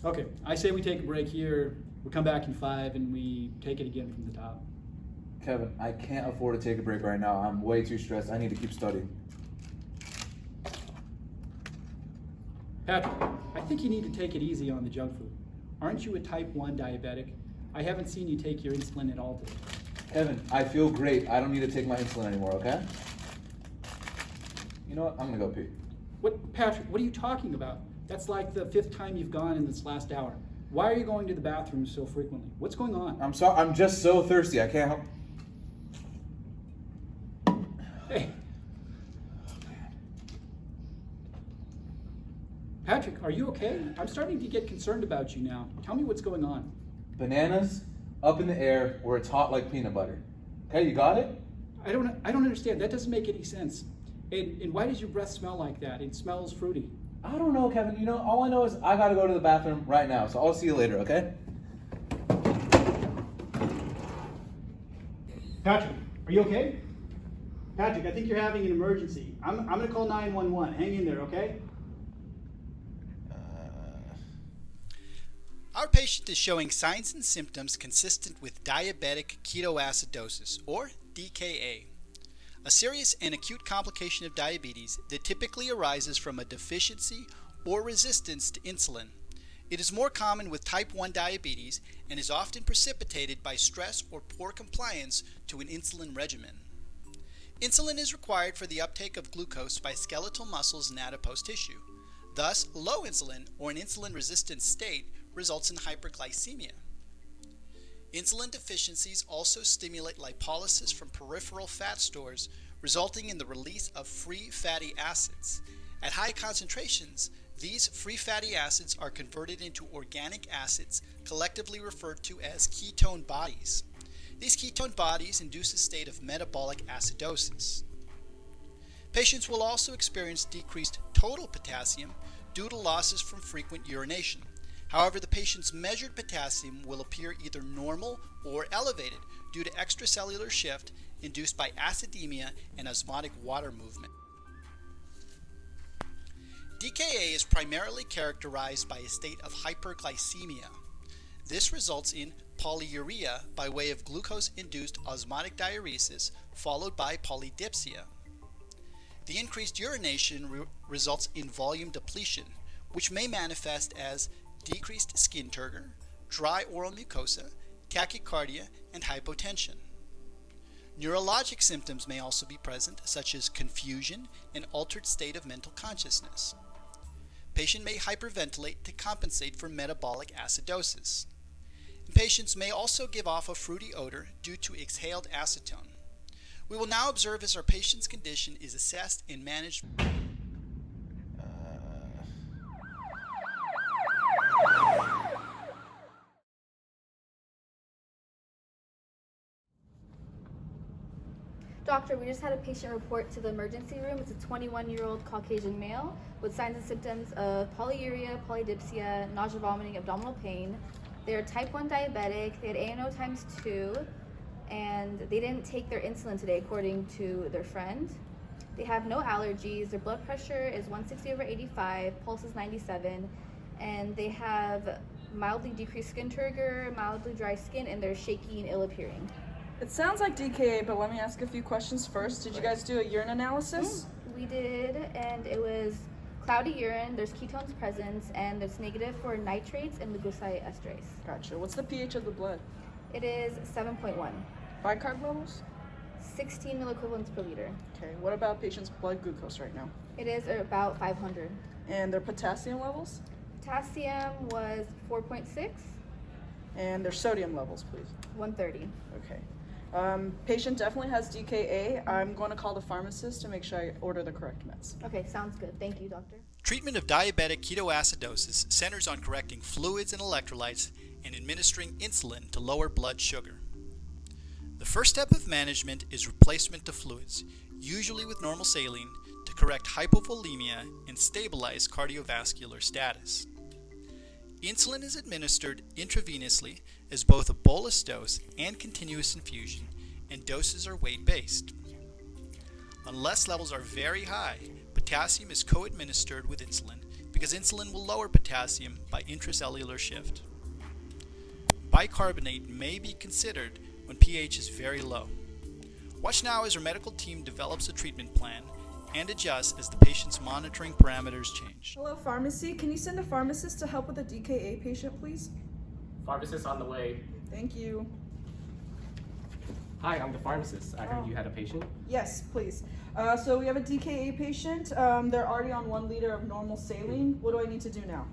Okay, I say we take a break here. We'll come back in 5 and we take it again from the top. Kevin, I can't afford to take a break right now. I'm way too stressed. I need to keep studying. Patrick, I think you need to take it easy on the junk food. Aren't you a type 1 diabetic? I haven't seen you take your insulin at all today. Kevin, I feel great. I don't need to take my insulin anymore, okay? You know what? I'm gonna go pee. What, Patrick, what are you talking about? That's like the 5th time you've gone in this last hour. Why are you going to the bathroom so frequently? What's going on? I'm sorry. I'm just so thirsty. I can't help. Hey. Patrick, are you okay? I'm starting to get concerned about you now. Tell me what's going on. Bananas up in the air where it's hot like peanut butter. Okay, you got it? I don't understand. That doesn't make any sense. And why does your breath smell like that? It smells fruity. I don't know, Kevin. You know, all I know is I gotta go to the bathroom right now. So I'll see you later, okay? Patrick, are you okay? Patrick, I think you're having an emergency. I'm going to call 911. Hang in there, okay? Our patient is showing signs and symptoms consistent with diabetic ketoacidosis, or DKA, a serious and acute complication of diabetes that typically arises from a deficiency or resistance to insulin. It is more common with type 1 diabetes and is often precipitated by stress or poor compliance to an insulin regimen. Insulin is required for the uptake of glucose by skeletal muscles and adipose tissue. Thus, low insulin or an insulin-resistant state results in hyperglycemia. Insulin deficiencies also stimulate lipolysis from peripheral fat stores, resulting in the release of free fatty acids. At high concentrations, these free fatty acids are converted into organic acids, collectively referred to as ketone bodies. These ketone bodies induce a state of metabolic acidosis. Patients will also experience decreased total potassium due to losses from frequent urination. However, the patient's measured potassium will appear either normal or elevated due to extracellular shift induced by acidemia and osmotic water movement. DKA is primarily characterized by a state of hyperglycemia. This results in polyuria by way of glucose-induced osmotic diuresis followed by polydipsia. The increased urination results in volume depletion, which may manifest as decreased skin turgor, dry oral mucosa, tachycardia, and hypotension. Neurologic symptoms may also be present, such as confusion and altered state of mental consciousness. Patient may hyperventilate to compensate for metabolic acidosis. And patients may also give off a fruity odor due to exhaled acetone. We will now observe as our patient's condition is assessed and managed. Doctor, we just had a patient report to the emergency room. It's a 21-year-old Caucasian male with signs and symptoms of polyuria, polydipsia, nausea, vomiting, abdominal pain. They're type 1 diabetic. They had ANO times 2, and they didn't take their insulin today, according to their friend. They have no allergies. Their blood pressure is 160/85, pulse is 97, and they have mildly decreased skin turgor, mildly dry skin, and they're shaky and ill-appearing. It sounds like DKA, but let me ask a few questions first. Did you guys do a urine analysis? We did, and it was cloudy urine, there's ketones present, and it's negative for nitrates and glucosylcesterase. Gotcha. What's the pH of the blood? It is 7.1, Bicarb levels? 16 milliequivalents per liter. Okay. What about patient's blood glucose right now? It is about 500. And their potassium levels? Potassium was 4.6, And their sodium levels, please. 130. Okay. Patient definitely has DKA. I'm going to call the pharmacist to make sure I order the correct meds. Okay, sounds good. Thank you, doctor. Treatment of diabetic ketoacidosis centers on correcting fluids and electrolytes and administering insulin to lower blood sugar. The first step of management is replacement of fluids, usually with normal saline, to correct hypovolemia and stabilize cardiovascular status. Insulin is administered intravenously as both a bolus dose and continuous infusion, and doses are weight-based. Unless levels are very high, potassium is co-administered with insulin because insulin will lower potassium by intracellular shift. Bicarbonate may be considered when pH is very low. Watch now as our medical team develops a treatment plan and adjusts as the patient's monitoring parameters change. Hello, pharmacy. Can you send a pharmacist to help with a DKA patient, please? Pharmacist on the way. Thank you. Hi, I'm the pharmacist. I heard you had a patient. Yes, please. So we have a DKA patient. They're already on 1 liter of normal saline. What do I need to do now?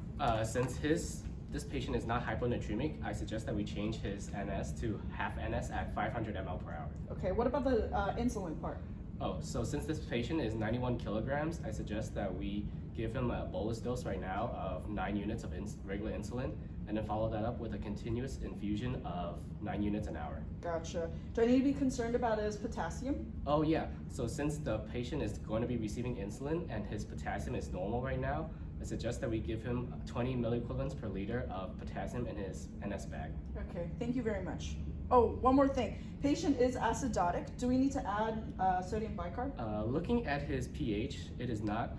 Since this patient is not hyponatremic, I suggest that we change his NS to half NS at 500 ml per hour. Okay, what about the insulin part? Oh, so since this patient is 91 kilograms, I suggest that we give him a bolus dose right now of 9 units of regular insulin, and then follow that up with a continuous infusion of 9 units an hour. Gotcha. Do I need to be concerned about his potassium? Oh yeah, so since the patient is going to be receiving insulin and his potassium is normal right now, I suggest that we give him 20 milliequivalents per liter of potassium in his NS bag. Okay, thank you very much. Oh, one more thing. Patient is acidotic. Do we need to add sodium bicarb? Looking at his pH, it is not.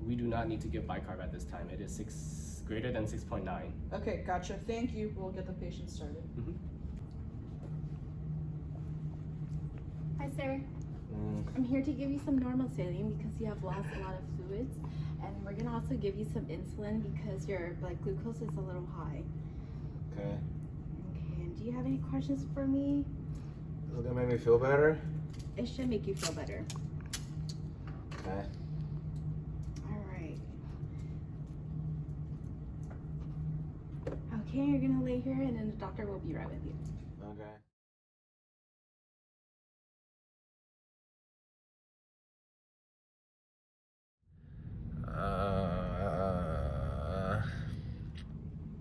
We do not need to give bicarb at this time. It is greater than 6.9. Okay, gotcha. Thank you. We'll get the patient started. Hi, sir. I'm here to give you some normal saline because you have lost a lot of fluids, and we're gonna also give you some insulin because your blood glucose is a little high. Okay. Okay, and do you have any questions for me? Is it gonna make me feel better? It should make you feel better. Okay. All right. Okay, you're gonna lay here, and then the doctor will be right with you. Okay.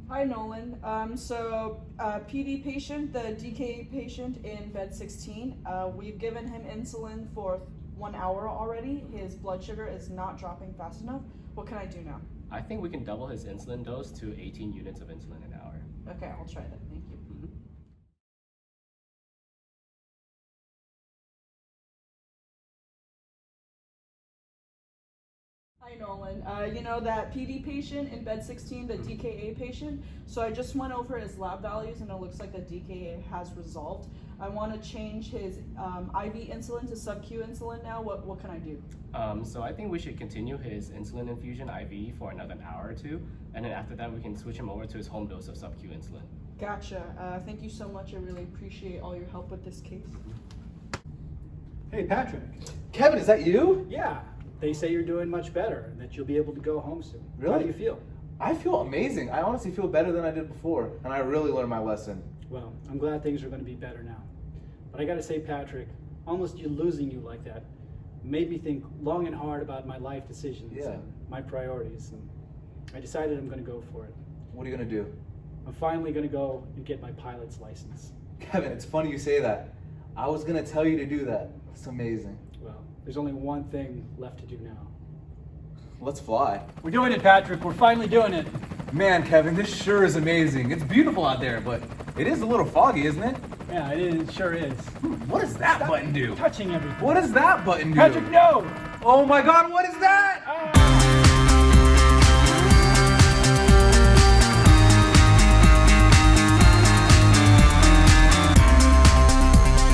Hi, Nolan. PD patient, the DKA patient in bed 16, we've given him insulin for 1 hour already. His blood sugar is not dropping fast enough. What can I do now? I think we can double his insulin dose to 18 units of insulin an hour. Okay, I'll try that. Thank you. Hi, Nolan. You know that PD patient in bed 16, the DKA patient? So I just went over his lab values and it looks like the DKA has resolved. I want to change his IV insulin to sub-Q insulin now. What can I do? So I think we should continue his insulin infusion IV for another hour or two, and then after that we can switch him over to his home dose of sub-Q insulin. Gotcha. Thank you so much. I really appreciate all your help with this case. Hey, Patrick. Kevin, is that you? Yeah, they say you're doing much better and that you'll be able to go home soon. Really? How do you feel? I feel amazing. I honestly feel better than I did before, and I really learned my lesson. Well, I'm glad things are going to be better now. But I got to say, Patrick, almost losing you like that made me think long and hard about my life decisions and my priorities. And I decided I'm going to go for it. What are you gonna do? I'm finally going to go and get my pilot's license. Kevin, it's funny you say that. I was gonna tell you to do that. It's amazing. Well, there's only one thing left to do now. Let's fly. We're doing it, Patrick. We're finally doing it. Man, Kevin, this sure is amazing. It's beautiful out there, but it is a little foggy, isn't it? Yeah, it sure is. What does that button do? Touching everything. What does that button do? Patrick, no! Oh my God, what is that?